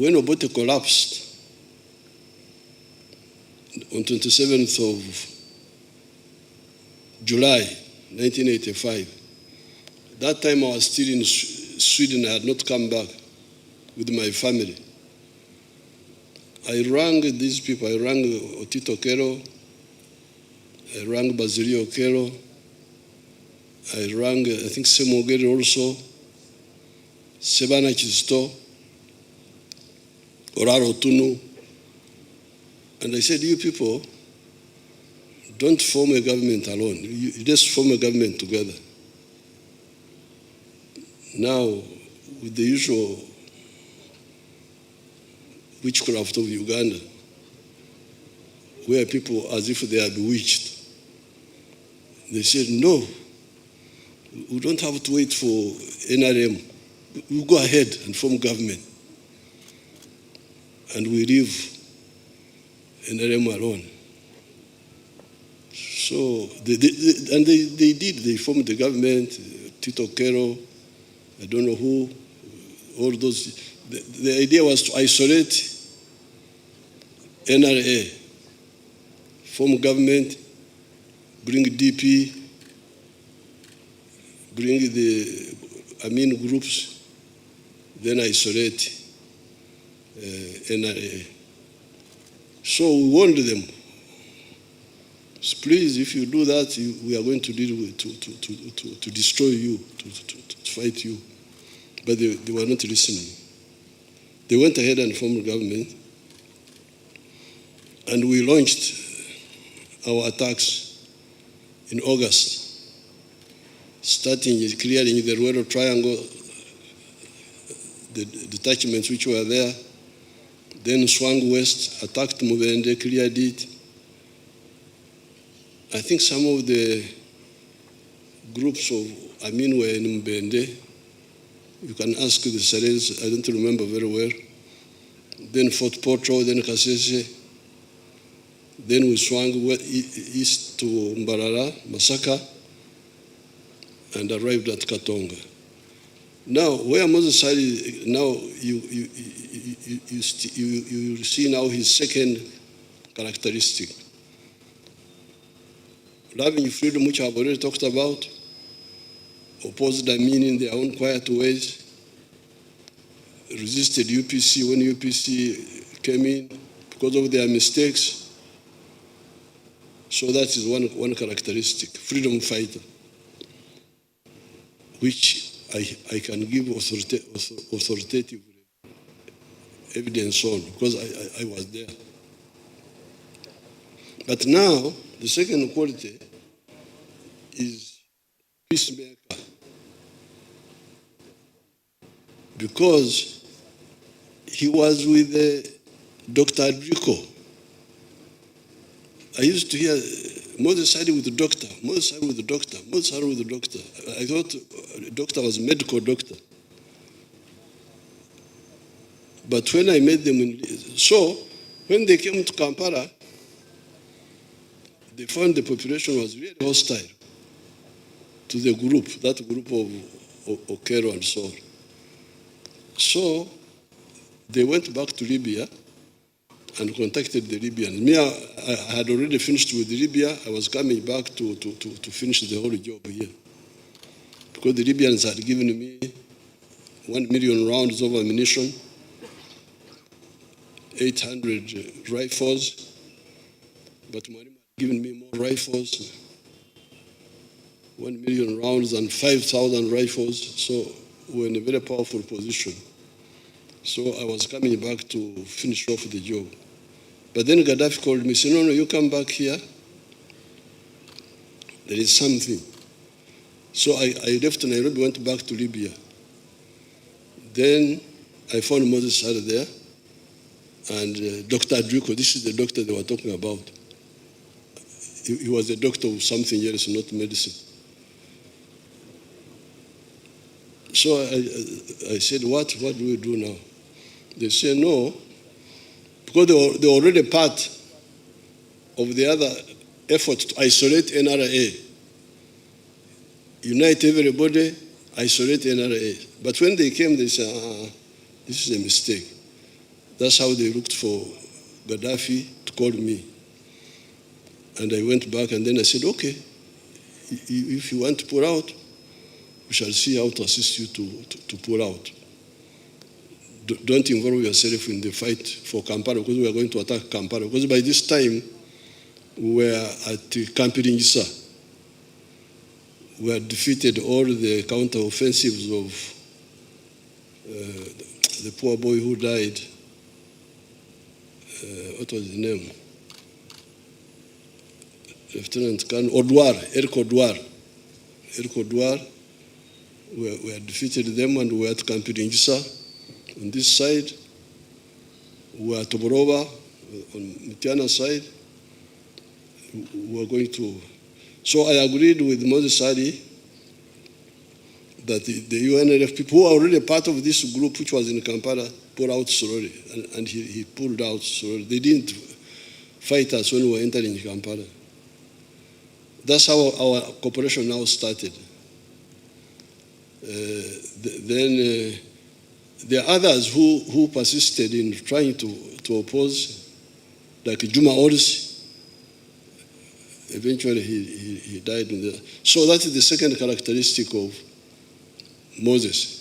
when Obote collapsed on 27th of July 1985, that time I was still in Sweden. I had not come back with my family. I rang these people. I rang Otito Kero. I rang Basilio Kero. I rang, I think, Semogere also, Sebana Chisto, Oraro Tunu. And I said, you people, don't form a government alone. You just form a government together. Now, with the usual witchcraft of Uganda, where people, as if they are bewitched, they said, no, we don't have to wait for NRM. We go ahead and form government. And we leave NRM alone. So, they did. They formed the government, Tito Kero, I don't know who, all those. The idea was to isolate NRA, form government, bring DP, bring the Amin groups, then isolate NRA. So we warned them, please, if you do that, we are going to deal with, to destroy you, to fight you. But they were not listening. They went ahead and formed government, and we launched our attacks in August, starting clearing the Ruero Triangle, the detachments which were there, then swung west, attacked Mubende, cleared it. I think some of the groups of Amin were in Mubende. You can ask the Sarens, I don't remember very well. Then Fort Porto, then Kasese. Then we swung east to Mbarara, Masaka, and arrived at Katonga. Now, where Moses is, now you see now his second characteristic. Loving freedom, which I've already talked about, opposed Amin in their own quiet ways, resisted UPC when UPC came in because of their mistakes. So that is one characteristic, freedom fighter, which I can give authoritative evidence on because I was there. But now, the second quality is peacemaker. Because he was with Dr. Adrico. I used to hear Moses sided with the doctor, Moses sided with the doctor, Moses sided with the doctor. I thought the doctor was a medical doctor. But when I met them, so when they came to Kampala, they found the population was really hostile to the group, that group of Okero and so on. So they went back to Libya and contacted the Libyans. Me, I had already finished with Libya. I was coming back to finish the whole job here. Because the Libyans had given me 1 million rounds of ammunition, 800 rifles, but Marima had given me more rifles, 1 million rounds and 5,000 rifles, so we were in a very powerful position. So I was coming back to finish off the job. But then Gaddafi called me, said, no, you come back here. There is something. So I left Nairobi, went back to Libya. Then I found Moses Sada there, and Dr. Adrico, this is the doctor they were talking about. He was a doctor of something else, not medicine. So I said, what do we do now? They said, no, because they were already part of the other effort to isolate NRA. Unite everybody, isolate NRA. But when they came, they said, this is a mistake. That's how they looked for Gaddafi to call me. And I went back and then I said, okay, if you want to pull out, we shall see how to assist you to pull out. Don't involve yourself in the fight for Kampala because we are going to attack Kampala. Because by this time, we were at Camp Ringisa. We had defeated all the counter-offensives of the poor boy who died. What was his name? Lieutenant Colonel Odwar. We had defeated them and we were at Camp Ringisa. On this side, we were at Toborova. On Mutiana's side, we were going to. So I agreed with Moses Ali that the UNLF people who are already part of this group, which was in Kampala, pull out slowly, and he pulled out slowly. They didn't fight us when we were entering Kampala. That's how our cooperation now started. Then there are others who persisted in trying to oppose, like Juma Orsi. Eventually he died in the. So that is the second characteristic of Moses.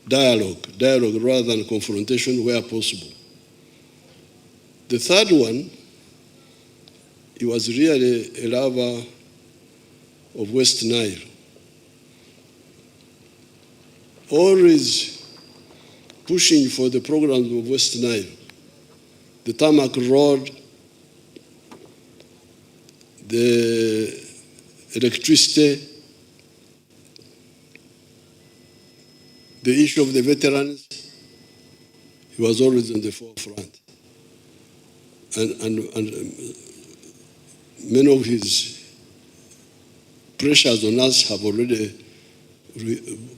Dialogue rather than confrontation where possible. The third one, he was really a lover of West Nile. Always pushing for the programs of West Nile, the tarmac road, the electricity, the issue of the veterans. He was always in the forefront. And many of his pressures on us have already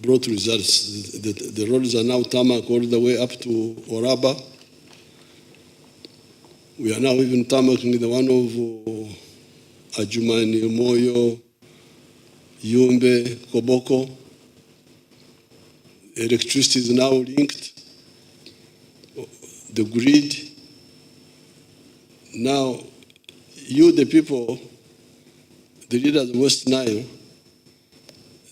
brought results. The roads are now tarmac all the way up to Oraba. We are now even tarmacking the one of Ajumani, Moyo, Yumbe, Koboko. Electricity is now linked. The grid. Now, you, the people, the leaders of West Nile,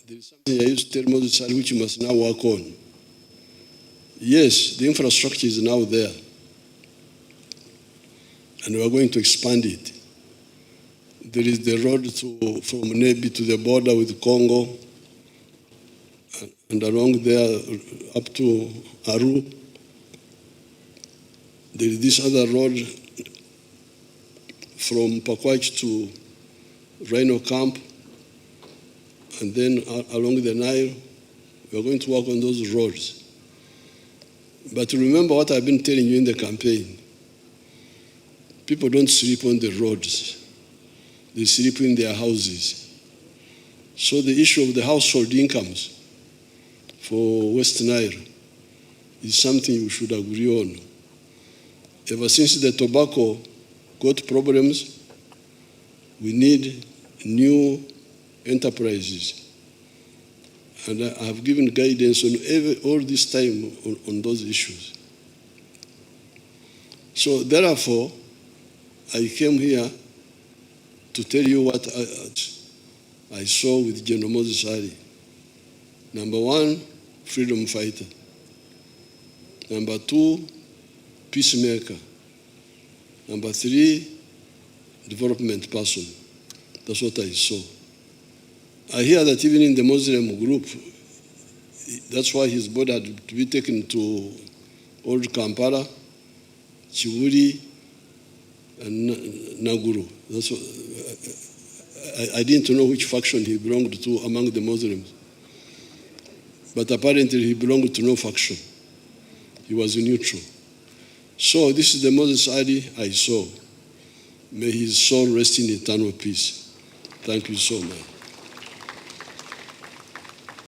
there is something I used to tell Moses which you must now work on. Yes, the infrastructure is now there, and we are going to expand it. There is the road from Nebi to the border with Congo, and along there up to Aru. There is this other road from Pakwach to Rhino Camp, and then along the Nile. We are going to work on those roads. But remember what I've been telling you in the campaign. People don't sleep on the roads. They sleep in their houses. So the issue of the household incomes for West Nile is something we should agree on. Ever since the tobacco got problems, we need new enterprises. And I have given guidance on all this time on those issues. So therefore, I came here to tell you what I saw with General Moses Ali. Number one, freedom fighter. Number two, peacemaker. Number three, development person. That's what I saw. I hear that even in the Muslim group, that's why his body had to be taken to Old Kampala, Chiwuri, and Naguru. That's what, I didn't know which faction he belonged to among the Muslims. But apparently he belonged to no faction. He was neutral. So this is the Moses Ali I saw. May his soul rest in eternal peace. Thank you so much.